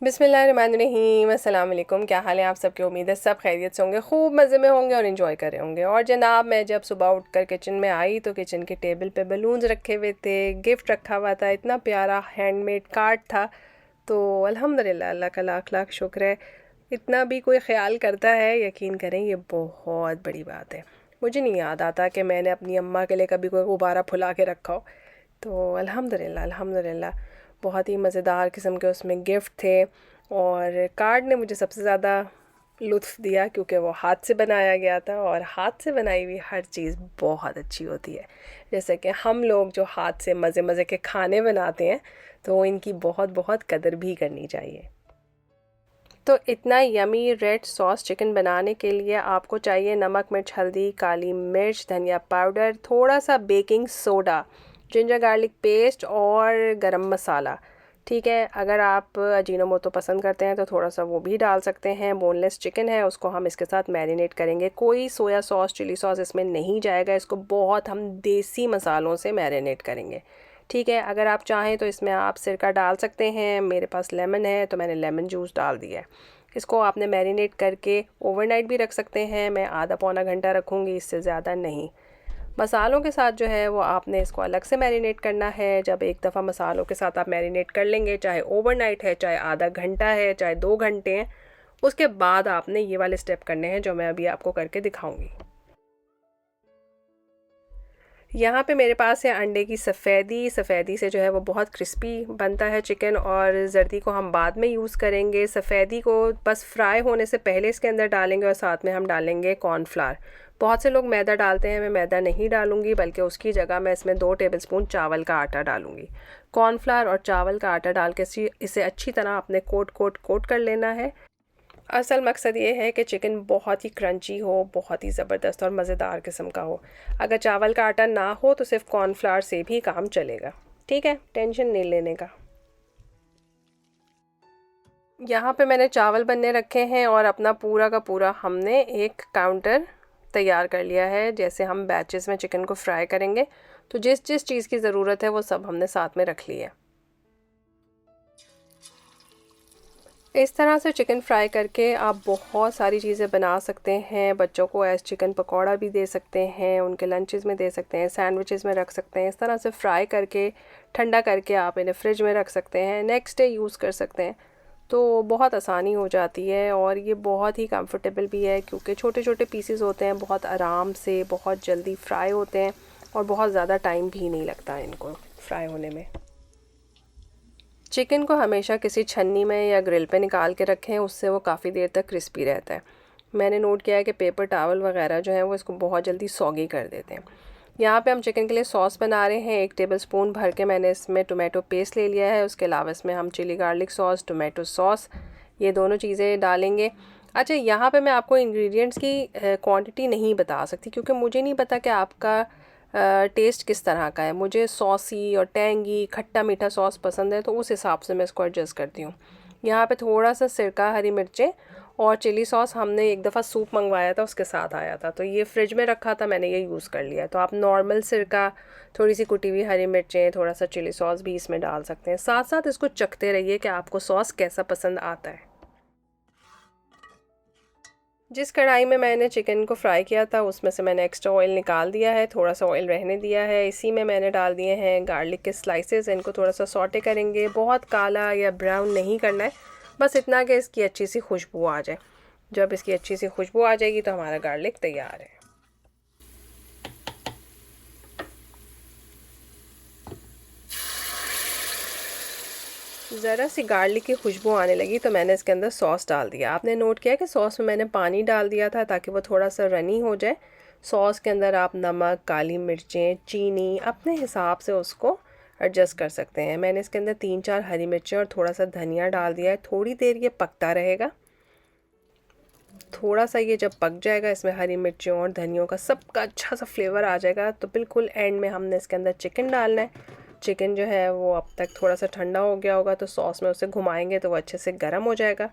बिस्मिल्लाहिर्रहमानिर्रहीम, अस्सलाम वालेकुम। क्या हाल है आप सबके? उम्मीद है सब खैरियत से होंगे, खूब मज़े में होंगे और इन्जॉय कर रहे होंगे। और जनाब, मैं जब सुबह उठकर किचन में आई तो किचन के टेबल पे बलून्स रखे हुए थे, गिफ्ट रखा हुआ था, इतना प्यारा हैंडमेड कार्ड था। तो अल्हम्दुलिल्लाह, अल्लाह का लाख लाख शुक्र है। इतना भी कोई ख्याल करता है, यकीन करें ये बहुत बड़ी बात है। मुझे नहीं याद आता कि मैंने अपनी अम्मा के लिए कभी कोई गुब्बारा फुला के रखा हो। तो अल्हम्दुलिल्लाह अल्हम्दुलिल्लाह, बहुत ही मज़ेदार किस्म के उसमें गिफ्ट थे। और कार्ड ने मुझे सबसे ज़्यादा लुत्फ़ दिया क्योंकि वो हाथ से बनाया गया था, और हाथ से बनाई हुई हर चीज़ बहुत अच्छी होती है। जैसे कि हम लोग जो हाथ से मज़े मज़े के खाने बनाते हैं, तो इनकी बहुत बहुत कदर भी करनी चाहिए। तो इतना यमी रेड सॉस चिकन बनाने के लिए आपको चाहिए नमक, मिर्च, हल्दी, काली मिर्च, धनिया पाउडर, थोड़ा सा baking soda, ginger garlic paste और गरम मसाला। ठीक है, अगर आप अजीनोमोटो पसंद करते हैं तो थोड़ा सा वो भी डाल सकते हैं। बोनलेस चिकन है, उसको हम इसके साथ मैरिनेट करेंगे। कोई सोया सॉस, चिली सॉस इसमें नहीं जाएगा। इसको बहुत हम देसी मसालों से मैरिनेट करेंगे। ठीक है, अगर आप चाहें तो इसमें आप सिरका डाल सकते हैं। मेरे पास लेमन है तो मैंने लेमन जूस डाल दिया है। इसको आपने मैरिनेट करके ओवरनाइट भी रख सकते हैं। मैं आधा पौना घंटा रखूँगी, इससे ज़्यादा नहीं। मसालों के साथ जो है वो आपने इसको अलग से मैरिनेट करना है। जब एक दफ़ा मसालों के साथ आप मैरिनेट कर लेंगे, चाहे ओवरनाइट है, चाहे आधा घंटा है, चाहे 2 घंटे हैं, उसके बाद आपने ये वाले स्टेप करने हैं जो मैं अभी आपको करके दिखाऊंगी। यहाँ पे मेरे पास है अंडे की सफ़ेदी। सफ़ेदी से जो है वो बहुत क्रिस्पी बनता है चिकन, और जर्दी को हम बाद में यूज़ करेंगे। सफ़ेदी को बस फ्राई होने से पहले इसके अंदर डालेंगे, और साथ में हम डालेंगे कॉर्नफ्लावर। बहुत से लोग मैदा डालते हैं, मैं मैदा नहीं डालूंगी, बल्कि उसकी जगह मैं इसमें 2 टेबलस्पून चावल का आटा डालूंगी। कॉर्नफ्लावर और चावल का आटा डाल के इसे अच्छी तरह अपने कोट कोट कोट कर लेना है। असल मकसद ये है कि चिकन बहुत ही क्रंची हो, बहुत ही ज़बरदस्त और मज़ेदार किस्म का हो। अगर चावल का आटा ना हो तो सिर्फ कॉर्नफ्लावर से भी काम चलेगा। ठीक है, टेंशन नहीं लेने का। यहाँ पे मैंने चावल बनने रखे हैं, और अपना पूरा का पूरा हमने एक काउंटर तैयार कर लिया है। जैसे हम बैचेस में चिकन को फ्राई करेंगे, तो जिस जिस चीज़ की ज़रूरत है वो सब हमने साथ में रख लिया। इस तरह से चिकन फ्राई करके आप बहुत सारी चीज़ें बना सकते हैं। बच्चों को एज चिकन पकौड़ा भी दे सकते हैं, उनके लंचेस में दे सकते हैं, सैंडविचेस में रख सकते हैं। इस तरह से फ्राई करके ठंडा करके आप इन्हें फ्रिज में रख सकते हैं, नेक्स्ट डे यूज़ कर सकते हैं। तो बहुत आसानी हो जाती है, और ये बहुत ही कंफर्टेबल भी है क्योंकि छोटे छोटे पीसेस होते हैं, बहुत आराम से बहुत जल्दी फ्राई होते हैं, और बहुत ज़्यादा टाइम भी नहीं लगता इनको फ्राई होने में। चिकन को हमेशा किसी छन्नी में या ग्रिल पे निकाल के रखें, उससे वो काफ़ी देर तक क्रिस्पी रहता है। मैंने नोट किया है कि पेपर टावल वगैरह जो है वो इसको बहुत जल्दी सॉगी कर देते हैं। यहाँ पे हम चिकन के लिए सॉस बना रहे हैं। 1 टेबलस्पून भर के मैंने इसमें टोमेटो पेस्ट ले लिया है। उसके अलावा इसमें हम chilli garlic sauce, tomato sauce, ये दोनों चीज़ें डालेंगे। अच्छा, यहाँ पे मैं आपको इंग्रेडिएंट्स की क्वांटिटी नहीं बता सकती क्योंकि मुझे नहीं पता कि आपका टेस्ट किस तरह का है। मुझे सॉसी और टेंगी खट्टा मीठा सॉस पसंद है, तो उस हिसाब से मैं इसको एडजस्ट करती हूँ। यहाँ पे थोड़ा सा सिरका, हरी मिर्चें और चिली सॉस हमने एक दफ़ा सूप मंगवाया था, उसके साथ आया था, तो ये फ्रिज में रखा था, मैंने ये यूज़ कर लिया। तो आप नॉर्मल सिरका, थोड़ी सी कुटी हुई हरी मिर्चें, थोड़ा सा चिली सॉस भी इसमें डाल सकते हैं। साथ साथ इसको चखते रहिए कि आपको सॉस कैसा पसंद आता है। जिस कढ़ाई में मैंने चिकन को फ्राई किया था उसमें से मैंने एक्स्ट्रा ऑयल निकाल दिया है, थोड़ा सा ऑयल रहने दिया है। इसी में मैंने डाल दिए हैं गार्लिक के स्लाइसेस। इनको थोड़ा सा सॉटे करेंगे, बहुत काला या ब्राउन नहीं करना है, बस इतना कि इसकी अच्छी सी खुशबू आ जाए। जब इसकी अच्छी सी खुशबू आ जाएगी तो हमारा गार्लिक तैयार है। ज़रा सी गार्लिक की खुशबू आने लगी तो मैंने इसके अंदर सॉस डाल दिया। आपने नोट किया कि सॉस में मैंने पानी डाल दिया था ताकि वो थोड़ा सा रनी हो जाए। सॉस के अंदर आप नमक, काली मिर्चें, चीनी अपने हिसाब से उसको एडजस्ट कर सकते हैं। मैंने इसके अंदर 3-4 हरी मिर्चें और थोड़ा सा धनिया डाल दिया है। थोड़ी देर ये पकता रहेगा। थोड़ा सा ये जब पक जाएगा, इसमें हरी मिर्चों और धनियों का सबका अच्छा सा फ्लेवर आ जाएगा, तो बिल्कुल एंड में हमने इसके अंदर चिकन डालना है। चिकन जो है वो अब तक थोड़ा सा ठंडा हो गया होगा, तो सॉस में उसे घुमाएंगे तो वो अच्छे से गर्म हो जाएगा।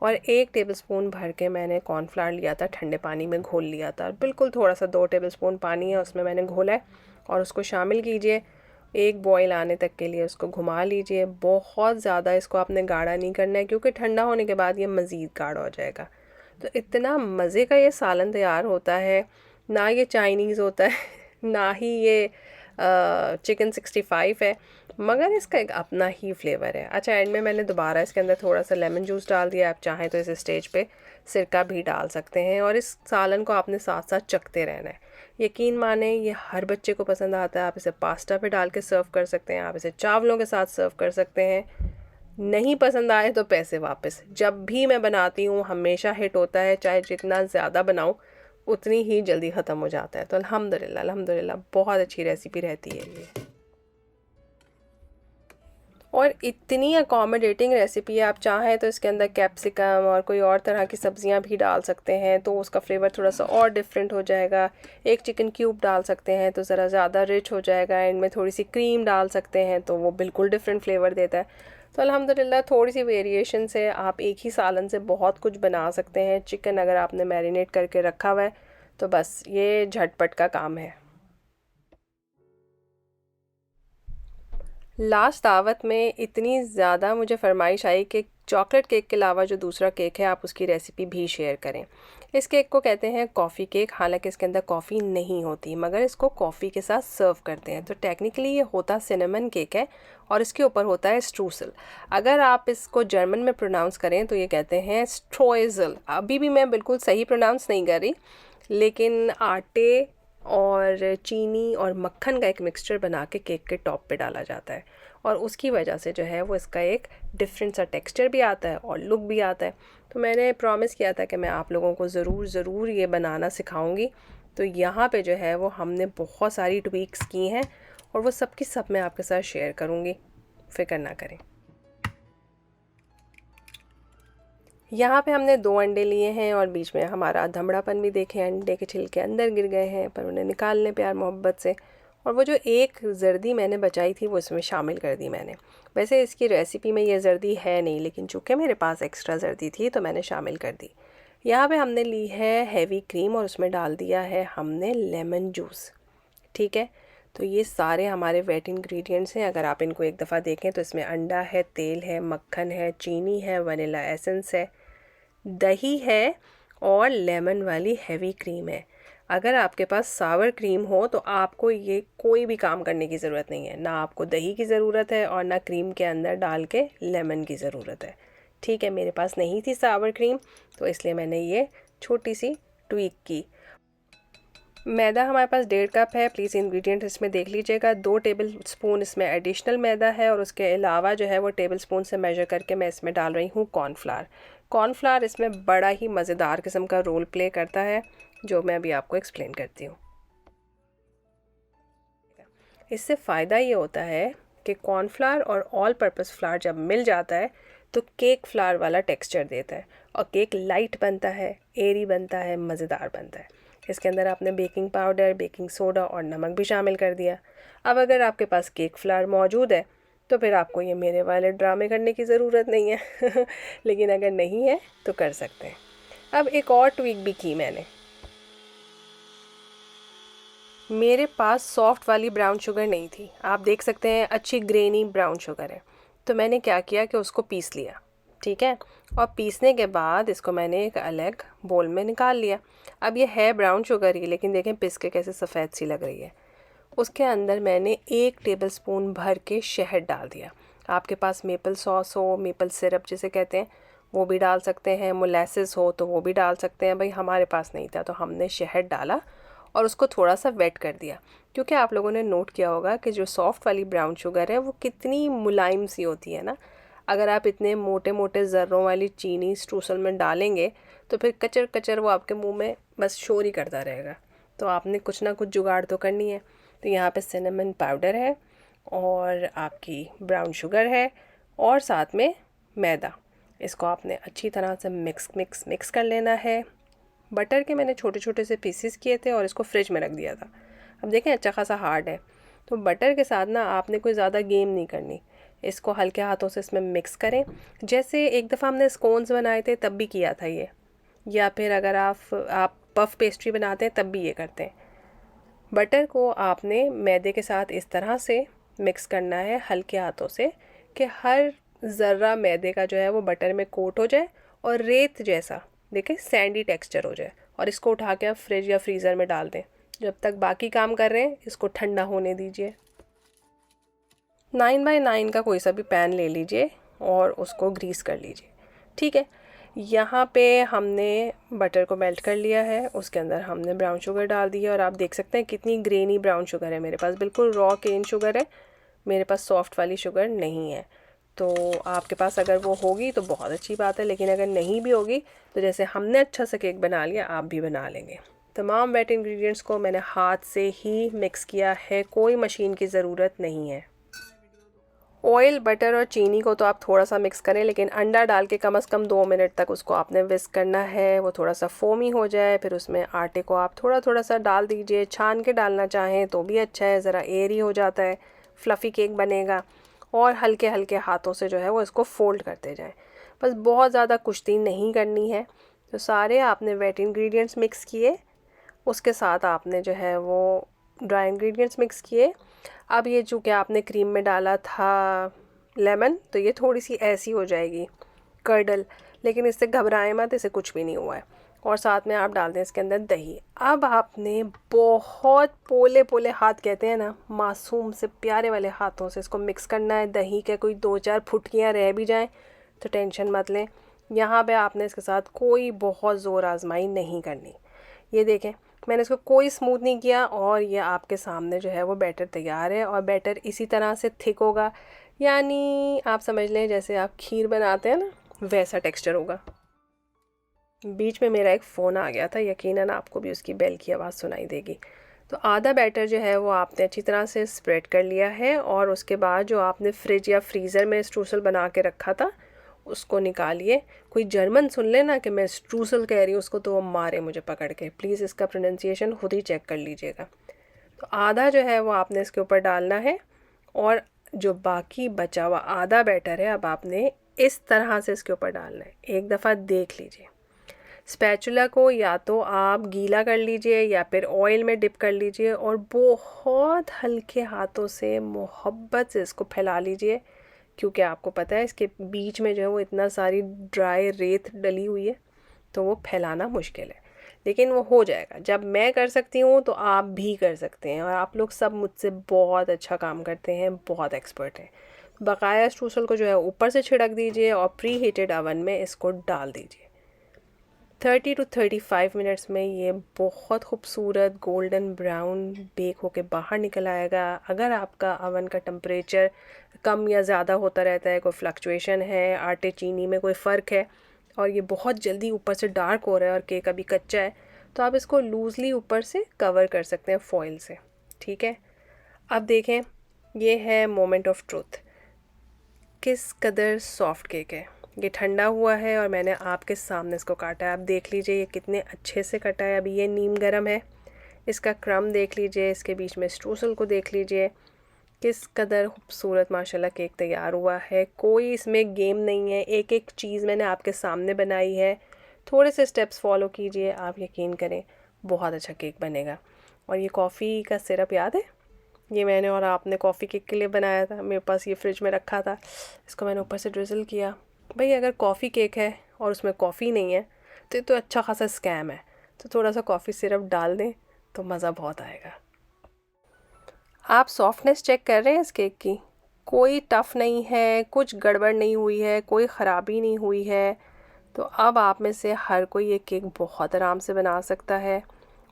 और 1 टेबलस्पून भर के मैंने कॉर्नफ्लावर लिया था, ठंडे पानी में घोल लिया था। बिल्कुल थोड़ा सा 2 टेबलस्पून पानी है उसमें मैंने घोला है, और उसको शामिल कीजिए। एक बॉईल आने तक के लिए उसको घुमा लीजिए। बहुत ज़्यादा इसको आपने गाढ़ा नहीं करना है, क्योंकि ठंडा होने के बाद ये मज़ीद गाढ़ा हो जाएगा। तो इतना मज़े का ये सालन तैयार होता है, ना ये चाइनीज़ होता है ना ही ये चिकन 65 है, मगर इसका एक अपना ही फ्लेवर है। अच्छा, एंड में मैंने दोबारा इसके अंदर थोड़ा सा लेमन जूस डाल दिया। आप चाहें तो इस स्टेज पे सिरका भी डाल सकते हैं, और इस सालन को आपने साथ साथ चखते रहना है। यकीन माने ये हर बच्चे को पसंद आता है। आप इसे पास्ता पे डाल के सर्व कर सकते हैं, आप इसे चावलों के साथ सर्व कर सकते हैं। नहीं पसंद आए तो पैसे वापस। जब भी मैं बनाती हूँ हमेशा हिट होता है, चाहे जितना ज़्यादा बनाऊँ उतनी ही जल्दी ख़त्म हो जाता है। तो अल्हम्दुलिल्लाह अल्हम्दुलिल्लाह बहुत अच्छी रेसिपी रहती है ये, और इतनी अकोमोडेटिंग रेसिपी है। आप चाहें तो इसके अंदर कैप्सिकम और कोई और तरह की सब्जियां भी डाल सकते हैं, तो उसका फ्लेवर थोड़ा सा और डिफरेंट हो जाएगा। एक चिकन क्यूब डाल सकते हैं तो ज़रा ज़्यादा रिच हो जाएगा। एंड में थोड़ी सी क्रीम डाल सकते हैं तो वो बिल्कुल डिफरेंट फ्लेवर देता है। तो अल्हम्दुलिल्लाह थोड़ी सी वेरिएशन से आप एक ही सालन से बहुत कुछ बना सकते हैं। चिकन अगर आपने मैरिनेट करके रखा हुआ है तो बस ये झटपट का काम है। लास्ट दावत में इतनी ज़्यादा मुझे फरमाइश आई कि चॉकलेट केक के अलावा जो दूसरा केक है आप उसकी रेसिपी भी शेयर करें। इस केक को कहते हैं कॉफ़ी केक। हालांकि इसके अंदर कॉफ़ी नहीं होती, मगर इसको कॉफ़ी के साथ सर्व करते हैं। तो टेक्निकली ये होता सिनेमन केक है, और इसके ऊपर होता है स्ट्रूसल। अगर आप इसको जर्मन में प्रोनाउंस करें तो ये कहते हैं स्ट्रोइज़ल। अभी भी मैं बिल्कुल सही प्रोनाउंस नहीं कर रही, लेकिन आटे और चीनी और मक्खन का एक मिक्सचर बना के केक के टॉप पे डाला जाता है, और उसकी वजह से जो है वो इसका एक डिफरेंट सा टेक्सचर भी आता है और लुक भी आता है। तो मैंने प्रॉमिस किया था कि मैं आप लोगों को ज़रूर ये बनाना सिखाऊंगी। तो यहाँ पे जो है वो हमने बहुत सारी ट्वीक्स की हैं, और वो सब की सब मैं आपके साथ शेयर करूँगी, फ़िक्र ना करें। यहाँ पे हमने 2 अंडे लिए हैं, और बीच में हमारा धमड़ापन भी देखें, अंडे के छिलके अंदर गिर गए हैं, पर उन्हें निकाल लें प्यार मोहब्बत से। और वो जो एक जर्दी मैंने बचाई थी वो इसमें शामिल कर दी मैंने। वैसे इसकी रेसिपी में ये जर्दी है नहीं, लेकिन चूँकि मेरे पास एक्स्ट्रा जर्दी थी तो मैंने शामिल कर दी। यहाँ पे हमने ली है हैवी क्रीम, और उसमें डाल दिया है हमने लेमन जूस। ठीक है, तो ये सारे हमारे वेट इंग्रेडिएंट्स हैं। अगर आप इनको एक दफ़ा देखें तो इसमें अंडा है, तेल है, मक्खन है, चीनी है, वनीला एसेंस है, दही है, और लेमन वाली हैवी क्रीम है। अगर आपके पास सावर क्रीम हो तो आपको ये कोई भी काम करने की ज़रूरत नहीं है। ना आपको दही की ज़रूरत है और ना क्रीम के अंदर डाल के लेमन की ज़रूरत है। ठीक है, मेरे पास नहीं थी सावर क्रीम, तो इसलिए मैंने ये छोटी सी ट्वीक की। मैदा हमारे पास 1.5 कप है। प्लीज़ इंग्रेडिएंट इसमें देख लीजिएगा। 2 टेबल स्पून इसमें एडिशनल मैदा है, और उसके अलावा जो है वो टेबल स्पून से मेजर करके मैं इसमें डाल रही हूँ कॉर्नफ्लावर। कॉर्नफ्लावर इसमें बड़ा ही मज़ेदार किस्म का रोल प्ले करता है, जो मैं अभी आपको एक्सप्लेन करती हूँ। इससे फ़ायदा ये होता है कि कॉर्नफ्लावर और ऑल पर्पस फ्लावर जब मिल जाता है तो केक फ्लावर वाला टेक्सचर देता है, और केक लाइट बनता है, एरी बनता है, मज़ेदार बनता है। इसके अंदर आपने बेकिंग पाउडर, बेकिंग सोडा और नमक भी शामिल कर दिया। अब अगर आपके पास केक फ्लावर मौजूद है तो फिर आपको ये मेरे वाले ड्रामे करने की ज़रूरत नहीं है लेकिन अगर नहीं है तो कर सकते हैं। अब एक और ट्वीक भी की मैंने। मेरे पास सॉफ्ट वाली ब्राउन शुगर नहीं थी। आप देख सकते हैं अच्छी ग्रेनी ब्राउन शुगर है। तो मैंने क्या किया कि उसको पीस लिया। ठीक है, और पीसने के बाद इसको मैंने एक अलग बोल में निकाल लिया। अब ये है ब्राउन शुगर ही, लेकिन देखें पिस के कैसे सफ़ेद सी लग रही है। उसके अंदर मैंने 1 टेबलस्पून भर के शहद डाल दिया। आपके पास मेपल सॉस हो, मेपल सिरप जिसे कहते हैं, वो भी डाल सकते हैं। मोलेसिस हो तो वो भी डाल सकते हैं। भाई हमारे पास नहीं था तो हमने शहद डाला और उसको थोड़ा सा वेट कर दिया, क्योंकि आप लोगों ने नोट किया होगा कि जो सॉफ्ट वाली ब्राउन शुगर है वो कितनी मुलायम सी होती है ना। अगर आप इतने मोटे मोटे ज़र्रों वाली चीनी स्ट्रूसल में डालेंगे तो फिर कचर कचर वो आपके मुंह में बस शोर ही करता रहेगा। तो आपने कुछ ना कुछ जुगाड़ तो करनी है। तो यहाँ पे सिनेमन पाउडर है, और आपकी ब्राउन शुगर है, और साथ में मैदा। इसको आपने अच्छी तरह से मिक्स कर लेना है। बटर के मैंने छोटे छोटे से पीसेस किए थे और इसको फ्रिज में रख दिया था। अब देखें अच्छा खासा हार्ड है। तो बटर के साथ ना आपने कोई ज़्यादा गेम नहीं करनी। इसको हल्के हाथों से इसमें मिक्स करें। जैसे एक दफ़ा हमने स्कोन्स बनाए थे तब भी किया था ये, या फिर अगर आप पफ पेस्ट्री बनाते हैं तब भी ये करते हैं। बटर को आपने मैदे के साथ इस तरह से मिक्स करना है हल्के हाथों से कि हर ज़र्रा मैदे का जो है वो बटर में कोट हो जाए और रेत जैसा देखें सैंडी टेक्सचर हो जाए। और इसको उठा के आप फ्रिज या फ्रीज़र में डाल दें। जब तक बाकी काम कर रहे हैं इसको ठंडा होने दीजिए। 9x9 का कोई सा भी पैन ले लीजिए और उसको ग्रीस कर लीजिए। ठीक है, यहाँ पे हमने बटर को मेल्ट कर लिया है, उसके अंदर हमने ब्राउन शुगर डाल दी है और आप देख सकते हैं कितनी ग्रेनी ब्राउन शुगर है। मेरे पास बिल्कुल रॉ केन शुगर है, मेरे पास सॉफ्ट वाली शुगर नहीं है। तो आपके पास अगर वो होगी तो बहुत अच्छी बात है, लेकिन अगर नहीं भी होगी तो जैसे हमने अच्छा सा केक बना लिया आप भी बना लेंगे। तमाम वेट इंग्रेडिएंट्स को मैंने हाथ से ही मिक्स किया है, कोई मशीन की ज़रूरत नहीं है। ऑयल, बटर और चीनी को तो आप थोड़ा सा मिक्स करें, लेकिन अंडा डाल के कम से कम 2 मिनट तक उसको आपने विस्क करना है। वो थोड़ा सा फोमी हो जाए फिर उसमें आटे को आप थोड़ा थोड़ा सा डाल दीजिए। छान के डालना चाहें तो भी अच्छा है, ज़रा एयरी हो जाता है, फ्लफ़ी केक बनेगा। और हल्के हल्के हाथों से जो है वो इसको फोल्ड करते जाएं। बस बहुत ज़्यादा कुश्ती नहीं करनी है। तो सारे आपने वेट इंग्रेडिएंट्स मिक्स किए, उसके साथ आपने जो है वो ड्राई इंग्रेडिएंट्स मिक्स किए। अब ये जो कि आपने क्रीम में डाला था लेमन, तो ये थोड़ी सी ऐसी हो जाएगी कर्डल, लेकिन इससे घबराएं मत, इसे कुछ भी नहीं हुआ है। और साथ में आप डाल दें इसके अंदर दही। अब आपने बहुत पोले पोले हाथ कहते हैं ना, मासूम से प्यारे वाले हाथों से इसको मिक्स करना है। दही के कोई 2-4 फुटकियाँ रह भी जाएं तो टेंशन मत लें। यहाँ पे आपने इसके साथ कोई बहुत ज़ोर आजमाई नहीं करनी। ये देखें, मैंने इसको कोई स्मूथ नहीं किया और ये आपके सामने जो है वो बैटर तैयार है। और बैटर इसी तरह से थिक होगा, यानी आप समझ लें जैसे आप खीर बनाते हैं ना, वैसा टेक्सचर होगा। बीच में मेरा एक फ़ोन आ गया था, यकीनन आपको भी उसकी बेल की आवाज़ सुनाई देगी। तो आधा बैटर जो है वो आपने अच्छी तरह से स्प्रेड कर लिया है और उसके बाद जो आपने फ्रिज या फ्रीज़र में स्ट्रूसल बना के रखा था उसको निकालिए। कोई जर्मन सुन ले ना कि मैं स्ट्रूसल कह रही हूँ उसको, तो वो मारे मुझे पकड़ के। प्लीज़ इसका प्रोनाउंसिएशन खुद ही चेक कर लीजिएगा। तो आधा जो है वो आपने इसके ऊपर डालना है और जो बाकी बचा हुआ आधा बैटर है अब आपने इस तरह से इसके ऊपर डालना है। एक दफ़ा देख लीजिए। स्पैचुला को या तो आप गीला कर लीजिए या फिर ऑयल में डिप कर लीजिए और बहुत हल्के हाथों से मोहब्बत से इसको फैला लीजिए, क्योंकि आपको पता है इसके बीच में जो है वो इतना सारी ड्राई रेत डली हुई है, तो वो फैलाना मुश्किल है, लेकिन वो हो जाएगा। जब मैं कर सकती हूँ तो आप भी कर सकते हैं, और आप लोग सब मुझसे बहुत अच्छा काम करते हैं, बहुत एक्सपर्ट हैं। बकाया स्ट्रूसल को जो है ऊपर से छिड़क दीजिए और प्री हीटेड अवन में इसको डाल दीजिए। 30 to 35 मिनट्स में ये बहुत खूबसूरत गोल्डन ब्राउन बेक होके बाहर निकल आएगा। अगर आपका अवन का टेम्परेचर कम या ज़्यादा होता रहता है, कोई फ्लक्चुएशन है, आटे चीनी में कोई फ़र्क है और ये बहुत जल्दी ऊपर से डार्क हो रहा है और केक अभी कच्चा है, तो आप इसको लूज़ली ऊपर से कवर कर सकते हैं फॉइल से। ठीक है, अब देखें, ये है मोमेंट ऑफ ट्रूथ, किस कदर सॉफ्ट केक है। ये ठंडा हुआ है और मैंने आपके सामने इसको काटा है। आप देख लीजिए ये कितने अच्छे से कटा है। अभी ये नीम गरम है, इसका क्रम देख लीजिए, इसके बीच में स्ट्रूसल को देख लीजिए, किस कदर खूबसूरत माशाल्लाह केक तैयार हुआ है। कोई इसमें गेम नहीं है, एक एक चीज़ मैंने आपके सामने बनाई है। थोड़े से स्टेप्स फॉलो कीजिए, आप यकीन करें बहुत अच्छा केक बनेगा। और ये कॉफ़ी का सिरप याद है, ये मैंने और आपने कॉफ़ी केक के लिए बनाया था, मेरे पास ये फ्रिज में रखा था, इसको मैंने ऊपर से ड्रिज़ल किया। भाई अगर कॉफ़ी केक है और उसमें कॉफ़ी नहीं है तो ये तो अच्छा खासा स्कैम है। तो थोड़ा सा कॉफ़ी सिरप डाल दें तो मज़ा बहुत आएगा। आप सॉफ्टनेस चेक कर रहे हैं इस केक की, कोई टफ़ नहीं है, कुछ गड़बड़ नहीं हुई है, कोई ख़राबी नहीं हुई है। तो अब आप में से हर कोई ये केक बहुत आराम से बना सकता है।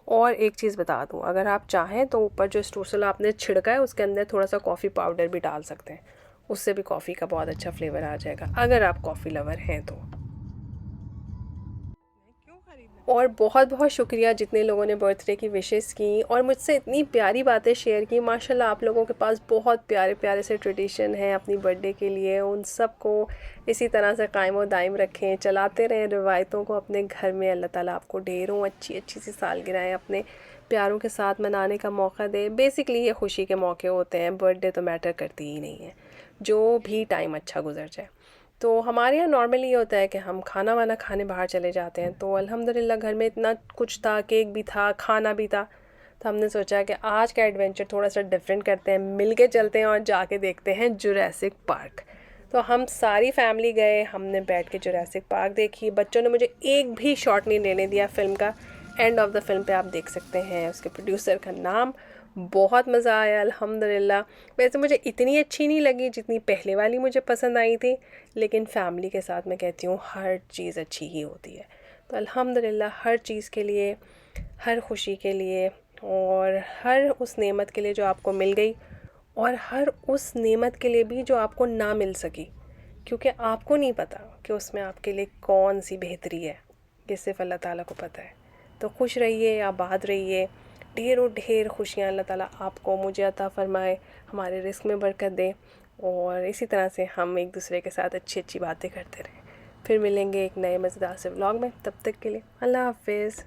और एक चीज़ बता दूं, अगर आप चाहें तो ऊपर जो स्ट्रूसल आपने छिड़का है उसके अंदर थोड़ा सा कॉफ़ी पाउडर भी डाल सकते हैं, उससे भी कॉफ़ी का बहुत अच्छा फ्लेवर आ जाएगा, अगर आप कॉफ़ी लवर हैं तो। और बहुत बहुत शुक्रिया जितने लोगों ने बर्थडे की विशेस की और मुझसे इतनी प्यारी बातें शेयर की। माशाल्लाह आप लोगों के पास बहुत प्यारे प्यारे से ट्रेडिशन हैं अपनी बर्थडे के लिए। उन सब को इसी तरह से कायम व दायम रखें, चलाते रहें रिवायतों को अपने घर में। अल्लाह ताला आपको ढेरों अच्छी अच्छी सी सालगिरहें अपने प्यारों के साथ मनाने का मौका दे। बेसिकली ये खुशी के मौके होते हैं, बर्थडे तो मैटर करती ही नहीं है, जो भी टाइम अच्छा गुजर जाए। तो हमारे यहाँ नॉर्मली ये होता है कि हम खाना वाना खाने बाहर चले जाते हैं, तो अल्हम्दुलिल्लाह घर में इतना कुछ था, केक भी था, खाना भी था, तो हमने सोचा कि आज का एडवेंचर थोड़ा सा डिफरेंट करते हैं, मिल के चलते हैं और जाके देखते हैं जुरासिक पार्क। तो हम सारी फैमिली गए, हमने बैठ के जुरासिक पार्क देखी। बच्चों ने मुझे एक भी शॉट नहीं लेने दिया फिल्म का। एंड ऑफ द फिल्म पे आप देख सकते हैं उसके प्रोड्यूसर का नाम। बहुत मज़ा आया अल्हम्दुलिल्लाह। वैसे मुझे इतनी अच्छी नहीं लगी जितनी पहले वाली मुझे पसंद आई थी, लेकिन फैमिली के साथ मैं कहती हूँ हर चीज़ अच्छी ही होती है। तो अल्हम्दुलिल्लाह हर चीज़ के लिए, हर खुशी के लिए और हर उस नेमत के लिए जो आपको मिल गई, और हर उस नेमत के लिए भी जो आपको ना मिल सकी, क्योंकि आपको नहीं पता कि उसमें आपके लिए कौन सी बेहतरी है, ये सिर्फ अल्लाह ताला को पता है। तो खुश रहिए, आबाद रहिए, ढेरों ढेर खुशियाँ अल्लाह ताला आपको मुझे अता फ़रमाए, हमारे रिस्क में बरकत दे, और इसी तरह से हम एक दूसरे के साथ अच्छी अच्छी बातें करते रहें। फिर मिलेंगे एक नए मज़ेदार से व्लॉग में, तब तक के लिए अल्लाह हाफ़िज़।